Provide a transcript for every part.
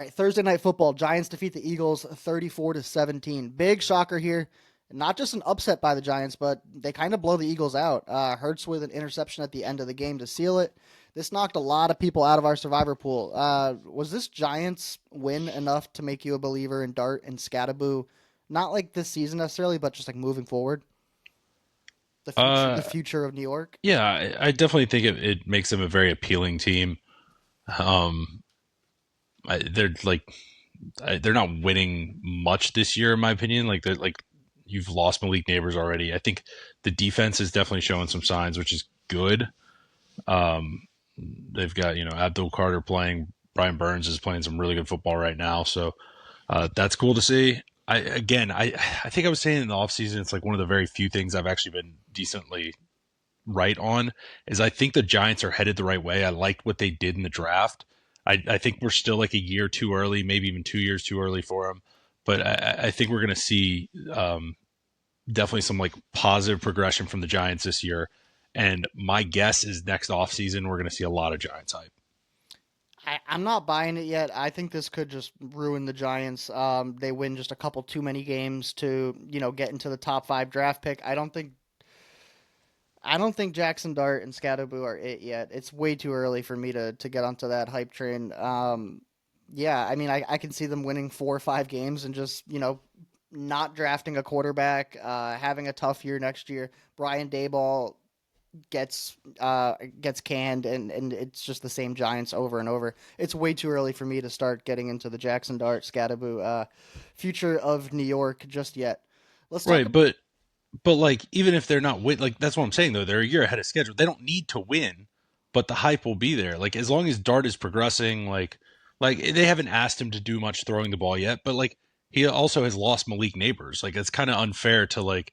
right, Thursday night football. Giants defeat the Eagles 34-17. Big shocker here. Not just an upset by the Giants, but they kind of blow the Eagles out. Hurts with an interception at the end of the game to seal it. This knocked a lot of people out of our survivor pool. Was this Giants win enough to make you a believer in Dart and Scattaboo? Not like this season necessarily, but just like moving forward, the Uh, future of New York. yeah, I definitely think it makes them a very appealing team. Um, they're like they're not winning much this year, in my opinion. Like they're like you've lost Malik Neighbors already. I think the defense is definitely showing some signs, which is good. Um, they've got Abdul Carter playing. Brian Burns is playing some really good football right now, so that's cool to see. I think I was saying in the offseason, it's like one of the very few things I've actually been decently right on is I think the Giants are headed the right way. I liked what they did in the draft. I think we're still like a year too early, maybe even 2 years too early for them. But I think we're going to see definitely some like positive progression from the Giants this year. And my guess is next offseason, we're going to see a lot of Giants hype. I'm not buying it yet. I think this could just ruin the Giants. They win just a couple too many games to get into the top five draft pick. I don't think Jackson Dart and Scatterboo are it yet. It's way too early for me to get onto that hype train. Yeah, I mean, I can see them winning 4 or 5 games and just not drafting a quarterback, having a tough year next year. Brian Dayball gets canned, and it's just the same Giants over and over. It's way too early for me to start getting into the Jackson Dart Scatterboo future of New York just yet. Let's talk. Right. But like, even if they're not win, like that's what I'm saying though. They're a year ahead of schedule. They don't need to win, but the hype will be there. Like as long as Dart is progressing, like they haven't asked him to do much throwing the ball yet, but like he also has lost Malik Neighbors. Like it's kind of unfair to like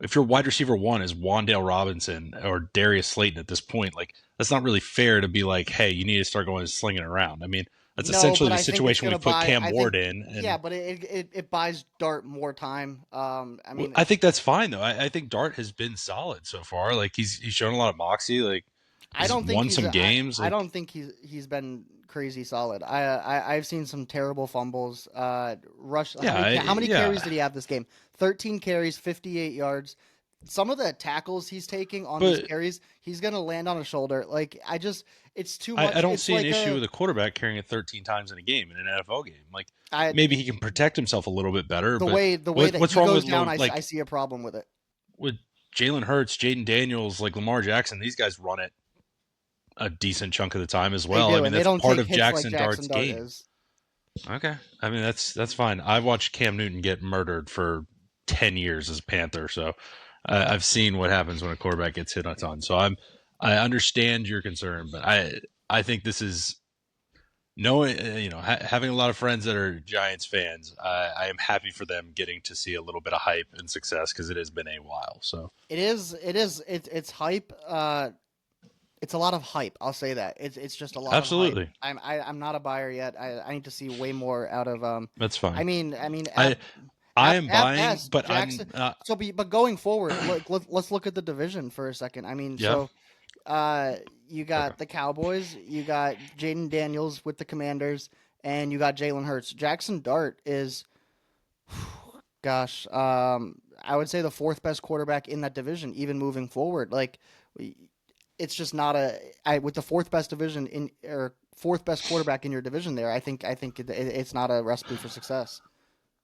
if your wide receiver one is Wandale Robinson or Darius Slayton at this point, like that's not really fair to be like, hey, you need to start going and slinging around. I mean, that's No, essentially but the I think it's situation we gonna put buy. Cam I Ward think, in, yeah, and but it buys Dart more time. I mean, I think that's fine though. I think Dart has been solid so far. Like he's shown a lot of moxie. Like I he's don't think won he's. some games. I Like don't think he's been crazy solid. I've seen some terrible fumbles. Rush. How many carries yeah. did he have this game? 13 carries, 58 yards. Some of the tackles he's taking on these But carries, he's gonna land on a shoulder. It's too I much. don't It's see an like issue a. with a quarterback carrying it 13 times in a game in an NFL game. Like I maybe he can protect himself a little bit better. But the way that what's he wrong goes with down, I like see a problem with it. with Jalen Hurts, Jaden Daniels, like Lamar Jackson? These guys run it a decent chunk of the time as They well. I do, mean and they that's don't part take of hits like Jackson Jackson Dart's Dart game. is. Okay, I mean that's fine. I watched Cam Newton get murdered for 10 years as a Panther, so I've seen what happens when a quarterback gets hit a ton. So I understand your concern, but I think this is knowing having a lot of friends that are Giants fans. I am happy for them getting to see a little bit of hype and success because it has been a while. So It is. It is. It's hype. It's a lot of hype. I'll say that. It's just a lot of hype. absolutely, I'm not a buyer yet. I need to see way more out of that's I fine. mean I mean I I am at buying, best but I'm Jackson. But going forward, let's look at the division for a second. yeah. You Okay. got the Cowboys, you got Jaden Daniels with the Commanders, and you got Jalen Hurts. Jackson Dart is, gosh, I would say the fourth best quarterback in that division, even moving forward. Like, it's just not with the fourth best division in or fourth best quarterback in your division there. I think it's not a recipe for success.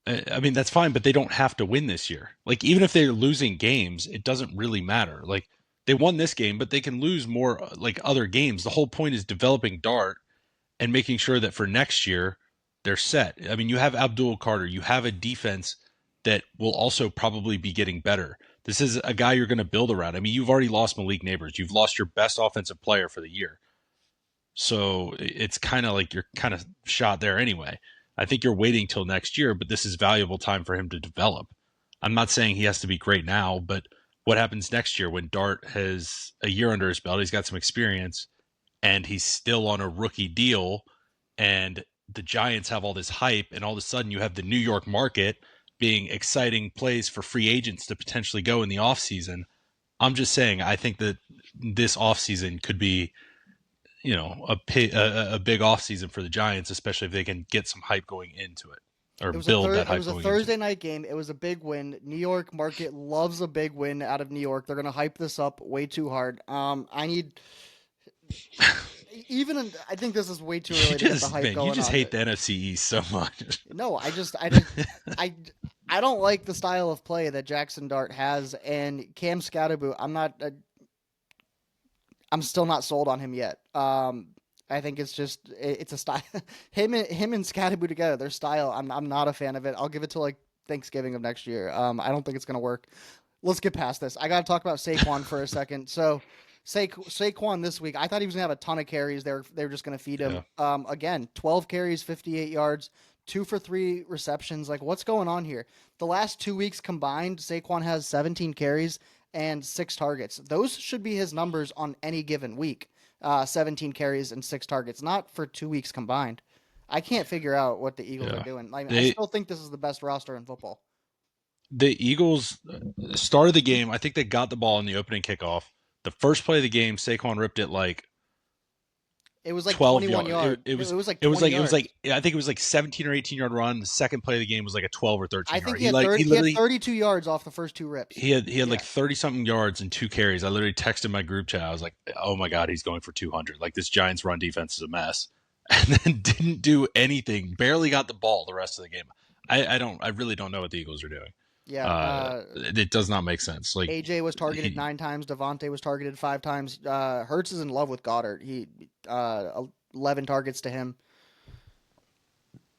I mean that's fine, but they don't have to win this year. Like even if they're losing games, it doesn't really matter. Like they won this game, but they can lose more like other games. The whole point is developing Dart and making sure that for next year they're set. I mean, you have Abdul Carter, you have a defense that will also probably be getting better. This is a guy you're going to build around. I mean, you've already lost Malik Neighbors. You've lost your best offensive player for the year. So it's kind of like you're kind of shot there anyway. I think you're waiting till next year, but this is valuable time for him to develop. I'm not saying he has to be great now, but what happens next year when Dart has a year under his belt? He's got some experience and he's still on a rookie deal and the Giants have all this hype and all of a sudden you have the New York market being exciting plays for free agents to potentially go in the offseason. I'm just saying I think that this offseason could be a big off season for the Giants, especially if they can get some hype going into it or build that It hype was a going into Thursday night game. It was a big win. New York market loves a big win out of New York. They're gonna hype this up way too hard. I need I think this is way too it. early to get the hype You going just on. hate the NFC East so much. No, I just I I don't like the style of play that Jackson Dart has, and Cam Scatterboot. I'm still not sold on him yet. I think it's a style. Him and Scatterboot together, their style. I'm not a fan of it. I'll give it to like Thanksgiving of next year. I don't think it's gonna work. Let's get past this. I got to talk about Saquon for a second. So, Saquon this week, I thought he was gonna have a ton of carries. They were just gonna feed Yeah. him. Again, 12 carries, 58 yards, 2 for 3 receptions. Like, what's going on here? The last 2 weeks combined, Saquon has 17 carries and 6 targets. Those should be his numbers on any given week. 17 carries and 6 targets, not for 2 weeks combined. I can't figure out what the Eagles are Yeah. doing. Like, I They still think this is the best roster in football. the Eagles started the game. I think they got the ball in the opening kickoff. The first play of the game, Saquon ripped it like It was like 12 21 yards. yards. It It was was like it was 20 like it was yards. like I think it was like 17 or 18 yard run. The second play of the game was like a 12 or I 13 think yard. He he had literally 32 yards off the first 2 rips. he had Yeah. like 30 something yards and 2 carries. I literally texted my group chat. I was like, "Oh my god, he's going for 200." Like this Giants run defense is a mess. And then didn't do anything. Barely got the ball the rest of the game. I really don't know what the Eagles are doing. Yeah. It does not make sense. Like AJ was targeted he 9 times. Devontae was targeted 5 times. Hurts is in love with Goddard. 11 targets to him.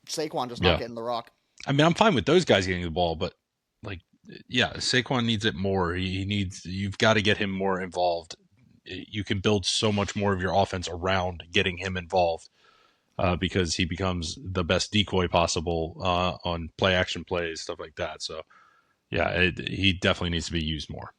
Saquon just not yeah. getting the rock. I mean, I'm fine with those guys getting the ball, but like, yeah, Saquon needs it more. He needs. You've got to get him more involved. You can build so much more of your offense around getting him involved because he becomes the best decoy possible on play action plays, stuff like that. So, yeah, he definitely needs to be used more.